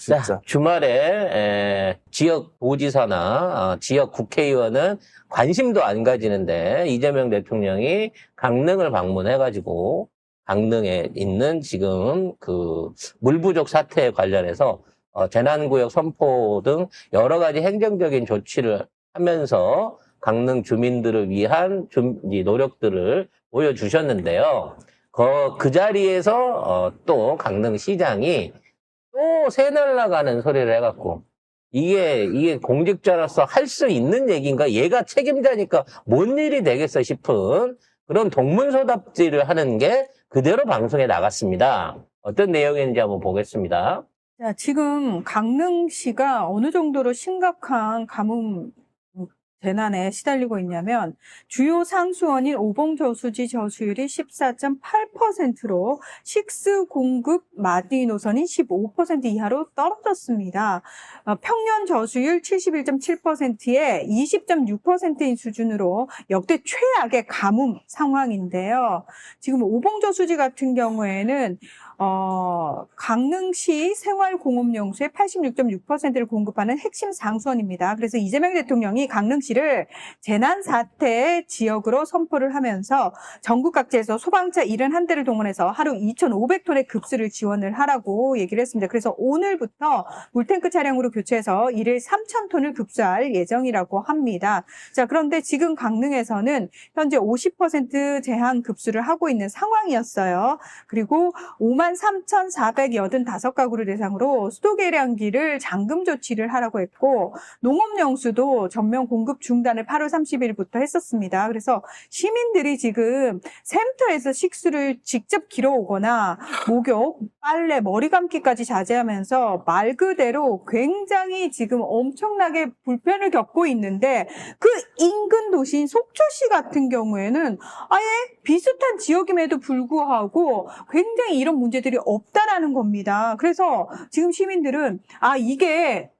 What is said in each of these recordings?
진짜. 자, 주말에 지역 도지사나 지역 국회의원은 관심도 안 가지는데 이재명 대통령이 강릉을 방문해가지고 강릉에 있는 지금 그 물 부족 사태에 관련해서 재난구역 선포 등 여러 가지 행정적인 조치를 하면서 강릉 주민들을 위한 노력들을 보여주셨는데요. 그 자리에서 또 강릉시장이 또 새날 나가는 소리를 해갖고 이게 공직자로서 할 수 있는 얘기인가? 얘가 책임자니까 뭔 일이 되겠어 싶은 그런 동문서답지를 하는 게 그대로 방송에 나갔습니다. 어떤 내용인지 한번 보겠습니다. 자, 지금 강릉시가 어느 정도로 심각한 가뭄 재난에 시달리고 있냐면 주요 상수원인 오봉저수지 저수율이 14.8%로 식수 공급 마디 노선인 15% 이하로 떨어졌습니다. 평년 저수율 71.7%에 20.6%인 수준으로 역대 최악의 가뭄 상황인데요. 지금 오봉저수지 같은 경우에는 강릉시 생활공업용수의 86.6%를 공급하는 핵심 상수원입니다. 그래서 이재명 대통령이 강릉시를 재난사태 지역으로 선포를 하면서 전국 각지에서 소방차 71대를 동원해서 하루 2,500톤의 급수를 지원을 하라고 얘기를 했습니다. 그래서 오늘부터 물탱크 차량으로 교체해서 일일 3,000톤을 급수할 예정이라고 합니다. 자, 그런데 지금 강릉에서는 현재 50% 제한 급수를 하고 있는 상황이었어요. 그리고 53,485가구를 대상으로 수도 계량기를 잠금 조치를 하라고 했고 농업용수도 전면 공급 중단을 8월 30일부터 했었습니다. 그래서 시민들이 지금 샘터에서 식수를 직접 길어오거나 목욕, 빨래, 머리 감기까지 자제하면서 말 그대로 굉장히 지금 엄청나게 불편을 겪고 있는데 그 인근 도시인 속초시 같은 경우에는 아예 비슷한 지역임에도 불구하고 굉장히 이런 문제들이 없다라는 겁니다. 그래서 지금 시민들은 이게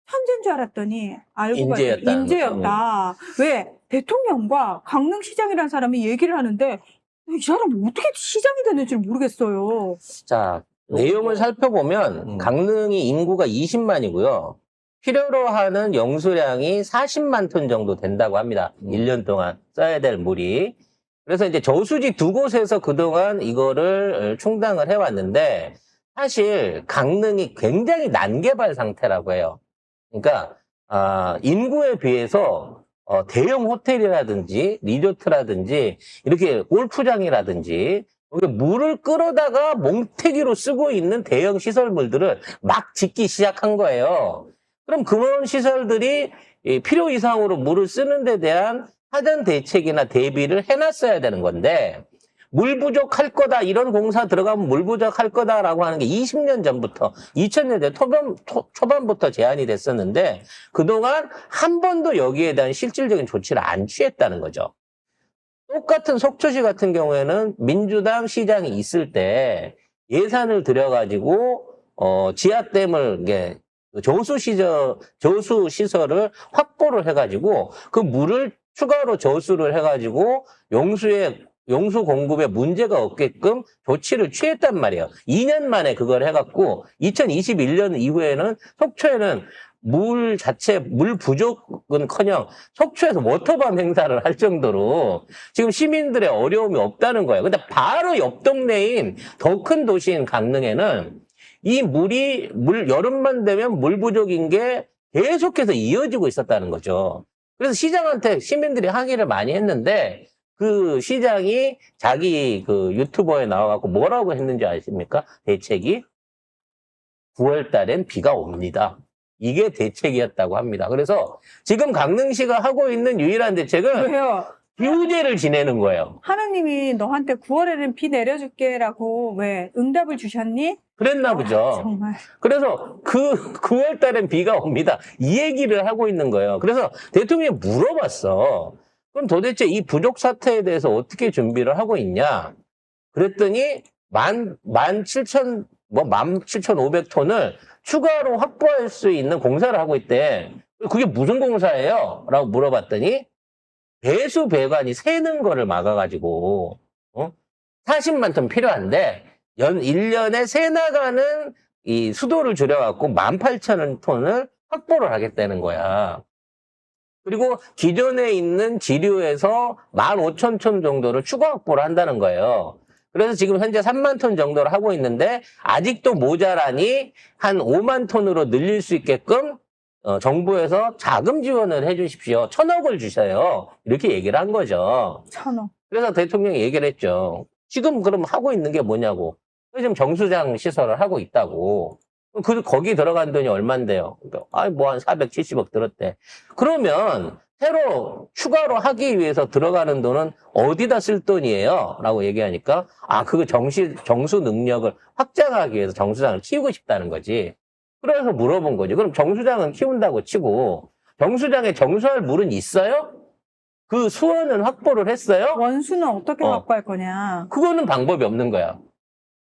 천재인 줄 알았더니 알고 봤더니 인재였다. 왜? 대통령과 강릉시장이라는 사람이 얘기를 하는데 이 사람 어떻게 시장이 됐는지 모르겠어요. 자, 내용을 살펴보면 강릉이 인구가 20만이고요. 필요로 하는 용수량이 40만 톤 정도 된다고 합니다. 1년 동안 써야 될 물이. 그래서 이제 저수지 두 곳에서 그동안 이거를 충당을 해왔는데 사실 강릉이 굉장히 난개발 상태라고 해요. 그러니까 인구에 비해서 대형 호텔이라든지 리조트라든지 이렇게 골프장이라든지 물을 끌어다가 몽태기로 쓰고 있는 대형 시설물들을 막 짓기 시작한 거예요. 그럼 그런 시설들이 필요 이상으로 물을 쓰는 데 대한 사전 대책이나 대비를 해놨어야 되는 건데 물 부족할 거다 이런 공사 들어가면 물 부족할 거다라고 하는 게 20년 전부터 2000년대 초반부터 제안이 됐었는데 그동안 한 번도 여기에 대한 실질적인 조치를 안 취했다는 거죠. 똑같은 속초시 같은 경우에는 민주당 시장이 있을 때 예산을 들여가지고 지하댐을 이게 저수 시설을 확보를 해가지고 그 물을 추가로 저수를 해가지고 용수 공급에 문제가 없게끔 조치를 취했단 말이에요. 2년 만에 그걸 해갖고 2021년 이후에는 속초에는 물 부족은커녕 속초에서 워터밤 행사를 할 정도로 지금 시민들의 어려움이 없다는 거예요. 근데 바로 옆 동네인 더 큰 도시인 강릉에는 이 여름만 되면 물 부족인 게 계속해서 이어지고 있었다는 거죠. 그래서 시장한테 시민들이 항의를 많이 했는데 그 시장이 자기 그 유튜버에 나와갖고 뭐라고 했는지 아십니까? 대책이 9월 달엔 비가 옵니다. 이게 대책이었다고 합니다. 그래서 지금 강릉시가 하고 있는 유일한 대책은 왜요? 비우제를 지내는 거예요. 하느님이 너한테 9월에는 비 내려줄게라고 왜 응답을 주셨니? 그랬나 보죠. 정말. 그래서 9월 달엔 비가 옵니다. 이 얘기를 하고 있는 거예요. 그래서 대통령이 물어봤어. 그럼 도대체 이 부족 사태에 대해서 어떻게 준비를 하고 있냐? 그랬더니 17,500톤을 추가로 확보할 수 있는 공사를 하고 있대. 그게 무슨 공사예요? 라고 물어봤더니 배수 배관이 새는 거를 막아가지고 40만 톤 필요한데 1년에 새 나가는 이 수도를 줄여갖고 18,000톤을 확보를 하겠다는 거야. 그리고 기존에 있는 지류에서 15,000톤 정도를 추가 확보를 한다는 거예요. 그래서 지금 현재 3만 톤 정도를 하고 있는데 아직도 모자라니 한 5만 톤으로 늘릴 수 있게끔 정부에서 자금 지원을 해 주십시오. 1,000억을 주셔요. 이렇게 얘기를 한 거죠. 1,000억. 그래서 대통령이 얘기를 했죠. 지금 그럼 하고 있는 게 뭐냐고. 지금 정수장 시설을 하고 있다고. 거기 들어간 돈이 얼만데요? 뭐 한 470억 들었대. 그러면 새로 추가로 하기 위해서 들어가는 돈은 어디다 쓸 돈이에요? 라고 얘기하니까 그거 정수 능력을 확장하기 위해서 정수장을 키우고 싶다는 거지. 그래서 물어본 거지. 그럼 정수장은 키운다고 치고 정수장에 정수할 물은 있어요? 그 수원은 확보를 했어요? 원수는 어떻게 확보할 거냐. 그거는 방법이 없는 거야.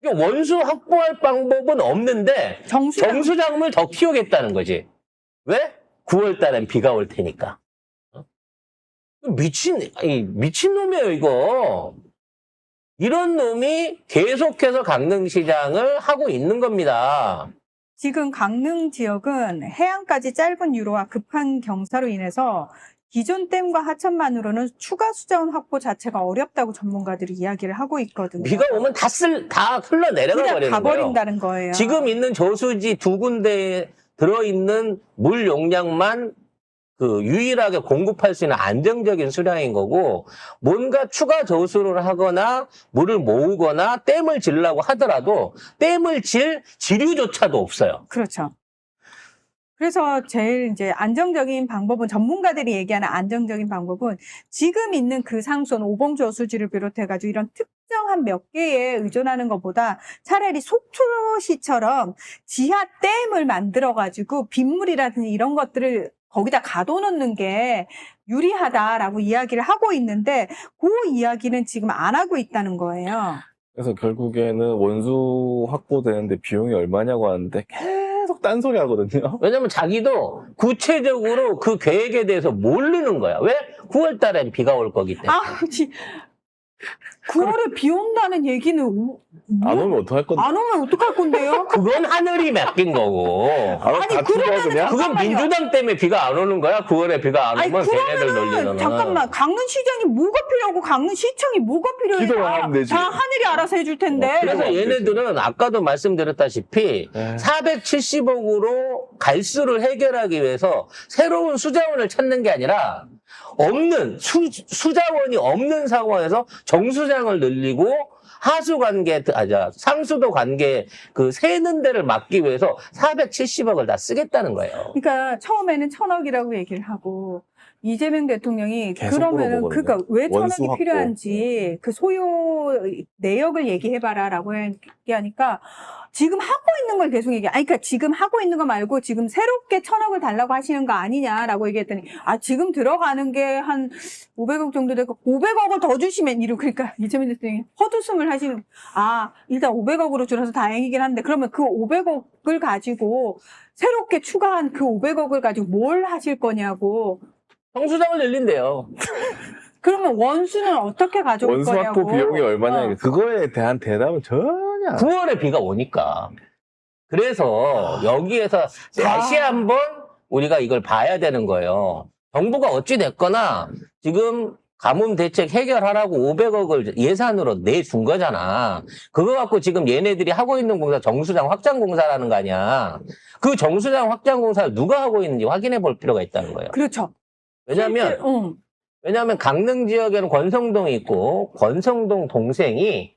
원수 확보할 방법은 없는데 정수장을 더 키우겠다는 거지. 왜? 9월 달엔 비가 올 테니까. 미친 놈이에요, 이거. 이런 놈이 계속해서 강릉시장을 하고 있는 겁니다. 지금 강릉 지역은 해안까지 짧은 유로와 급한 경사로 인해서 기존 댐과 하천만으로는 추가 수자원 확보 자체가 어렵다고 전문가들이 이야기를 하고 있거든요. 비가 오면 다 흘러 내려가 버리는 거예요. 가버린다는 거예요. 지금 있는 저수지 2군데에 들어있는 물 용량만 유일하게 공급할 수 있는 안정적인 수량인 거고, 뭔가 추가 저수를 하거나 물을 모으거나 댐을 지으려고 하더라도 댐을 질 지류조차도 없어요. 그렇죠. 그래서 제일 이제 안정적인 방법은, 전문가들이 얘기하는 안정적인 방법은 지금 있는 그 상수원 오봉 저수지를 비롯해가지고 이런 특정한 몇 개에 의존하는 것보다 차라리 속초시처럼 지하 댐을 만들어가지고 빗물이라든지 이런 것들을 거기다 가둬놓는 게 유리하다라고 이야기를 하고 있는데, 그 이야기는 지금 안 하고 있다는 거예요. 그래서 결국에는 원수 확보되는데 비용이 얼마냐고 하는데 계속 딴소리 하거든요. 왜냐면 자기도 구체적으로 그 계획에 대해서 모르는 거야. 왜? 9월 달엔 비가 올 거기 때문에. 9월에 비 온다는 얘기는 안 오면 어떡할 건데? 안 오면 어떡할 건데요? 그건 하늘이 맡긴 거고. 다 죽어 그냥? 그건 민주당 때문에 비가 안 오는 거야. 9월에 비가 안 오면 걔네들 논리는. 잠깐만, 강릉시장이 뭐가 필요하고 강릉시청이 뭐가 필요해? 기도만 하면 되지. 다 하늘이 알아서 해줄 텐데. 그래서 얘네들은 아까도 말씀드렸다시피 470억으로 갈수를 해결하기 위해서 새로운 수자원을 찾는 게 아니라 없는 수자원이 없는 상황에서 정수장을 늘리고 하수 관계, 상수도 관계 세는 데를 막기 위해서 470억을 다 쓰겠다는 거예요. 그러니까 처음에는 1,000억이라고 얘기를 하고, 이재명 대통령이 계속 그러면은 물어보거든요. 그러니까 왜 원수 1,000억이 확보. 필요한지 그 소요 내역을 얘기해봐라라고 얘기하니까, 지금 하고 있는 걸 계속 그러니까 지금 하고 있는 거 말고 지금 새롭게 1,000억을 달라고 하시는 거 아니냐라고 얘기했더니, 지금 들어가는 게 한 500억 정도 되고 500억을 더 주시면 그러니까 이재명 대통령이 헛웃음을 하시는, 일단 500억으로 줄어서 다행이긴 한데, 그러면 그 500억을 가지고 새롭게 추가한 그 500억을 가지고 뭘 하실 거냐고. 정수장을 늘린대요. 그러면 원수는 어떻게 가져올 원수 거냐고. 확보 비용이 얼마냐? 그거에 대한 대답은 전혀 9월에 비가 오니까. 그래서 여기에서 다시 한번 우리가 이걸 봐야 되는 거예요. 정부가 어찌 됐거나 지금 가뭄 대책 해결하라고 500억을 예산으로 내준 거잖아. 그거 갖고 지금 얘네들이 하고 있는 공사 정수장 확장 공사라는 거 아니야. 그 정수장 확장 공사를 누가 하고 있는지 확인해 볼 필요가 있다는 거예요. 그렇죠. 왜냐하면 강릉 지역에는 권성동이 있고 권성동 동생이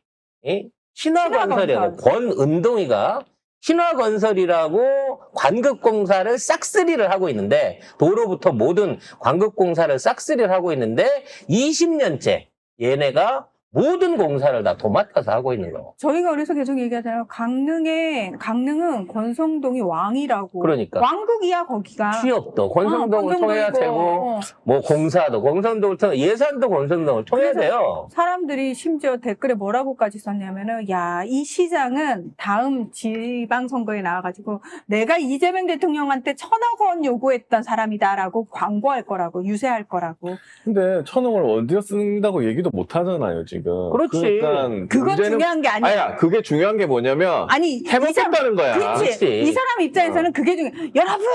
신화건설이라고, 권은동이가 신화건설이라고 관급공사를 싹쓸이를 하고 있는데, 도로부터 모든 관급공사를 싹쓸이를 하고 있는데 20년째 얘네가 모든 공사를 다 도맡아서 하고 있는 거예요. 저희가 그래서 계속 얘기하잖아요. 강릉은 권성동이 왕이라고. 그러니까. 왕국이야, 거기가. 취업도 권성동을 통해야 되고, 뭐 공사도 권성동을 통해, 예산도 권성동을 통해야 돼요. 사람들이 심지어 댓글에 뭐라고까지 썼냐면은, 이 시장은 다음 지방선거에 나와가지고 내가 이재명 대통령한테 1,000억 원 요구했던 사람이다라고 광고할 거라고, 유세할 거라고. 근데 1,000억을 어디다 쓴다고 얘기도 못 하잖아요, 지금. 지금. 그렇지. 그러니까 그건 중요한 게 아니야. 아니야, 그게 중요한 게 뭐냐면 아니, 해먹겠다는 거야. 그렇지. 그렇지. 이 사람 입장에서는 그게 중요해. 여러분,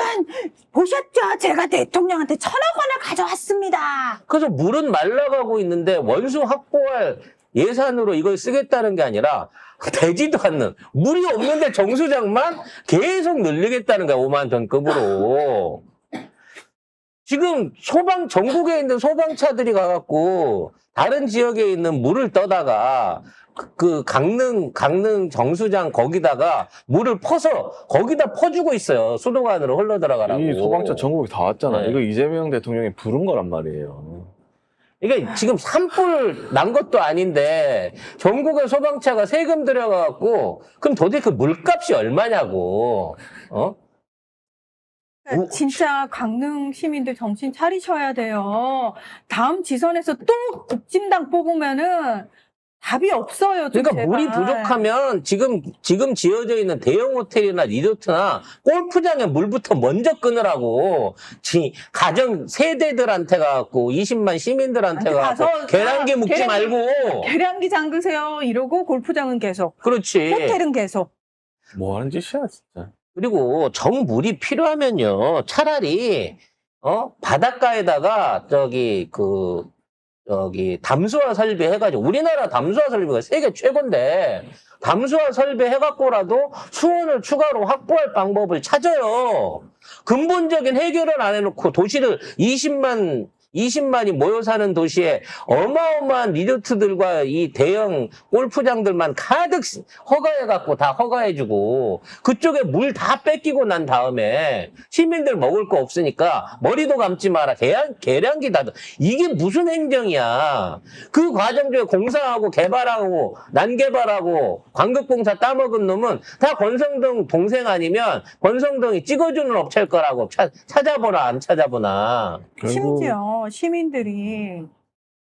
보셨죠? 제가 대통령한테 1,000억 원을 가져왔습니다. 그래서 물은 말라가고 있는데 원수 확보할 예산으로 이걸 쓰겠다는 게 아니라 되지도 않는 물이 없는데 정수장만 계속 늘리겠다는 거야. 5만 톤급으로. 지금 전국에 있는 소방차들이 가갖고 다른 지역에 있는 물을 떠다가 그 강릉 정수장 거기다가 물을 퍼서 거기다 퍼주고 있어요. 수도관으로 흘러 들어가라고. 이 소방차 전국에 다 왔잖아. 네. 이거 이재명 대통령이 부른 거란 말이에요. 이게 지금 산불 난 것도 아닌데 전국에 소방차가 세금 들여가갖고 그럼 도대체 그 물값이 얼마냐고. 진짜 강릉 시민들 정신 차리셔야 돼요. 다음 지선에서 또 국진당 뽑으면은 답이 없어요. 좀 그러니까 제발. 물이 부족하면 지금 지어져 있는 대형 호텔이나 리조트나 골프장에 물부터 먼저 끊으라고. 가정 세대들한테 가갖고 20만 시민들한테 아니, 가갖고 가서 계란기 묵지 계란기- 말고. 계량기 잠그세요. 이러고 골프장은 계속, 그렇지. 호텔은 계속. 뭐 하는 짓이야, 진짜. 그리고 정물이 필요하면요, 차라리, 바닷가에다가, 담수화 설비 해가지고, 우리나라 담수화 설비가 세계 최고인데, 담수화 설비 해갖고라도 수온을 추가로 확보할 방법을 찾아요. 근본적인 해결을 안 해놓고 도시를 20만이 모여 사는 도시에 어마어마한 리조트들과 이 대형 골프장들만 가득 허가해갖고 다 허가해주고 그쪽에 물 다 뺏기고 난 다음에 시민들 먹을 거 없으니까 머리도 감지 마라. 계량기 닫아. 이게 무슨 행정이야. 그 과정 중에 공사하고 개발하고 난개발하고 광급공사 따먹은 놈은 다 권성동 동생 아니면 권성동이 찍어주는 업체일 거라고 찾아보라 안 찾아보나. 심지어 시민들이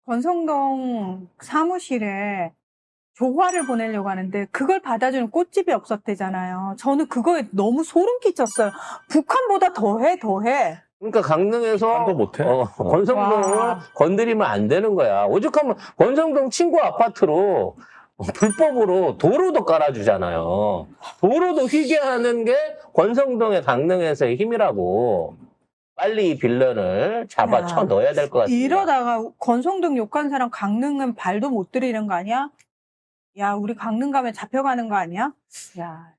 권성동 사무실에 조화를 보내려고 하는데 그걸 받아주는 꽃집이 없었대잖아요. 저는 그거에 너무 소름 끼쳤어요. 북한보다 더해. 그러니까 강릉에서 한도 못해. 권성동을 와. 건드리면 안 되는 거야. 오죽하면 권성동 친구 아파트로 불법으로 도로도 깔아주잖아요. 도로도 휘게 하는 게 권성동의 강릉에서의 힘이라고. 빨리 이 빌런을 잡아 야, 쳐 넣어야 될 것 같습니다. 이러다가 권성동 욕한 사람 강릉은 발도 못 들이는 거 아니야? 야, 우리 강릉 가면 잡혀가는 거 아니야? 야,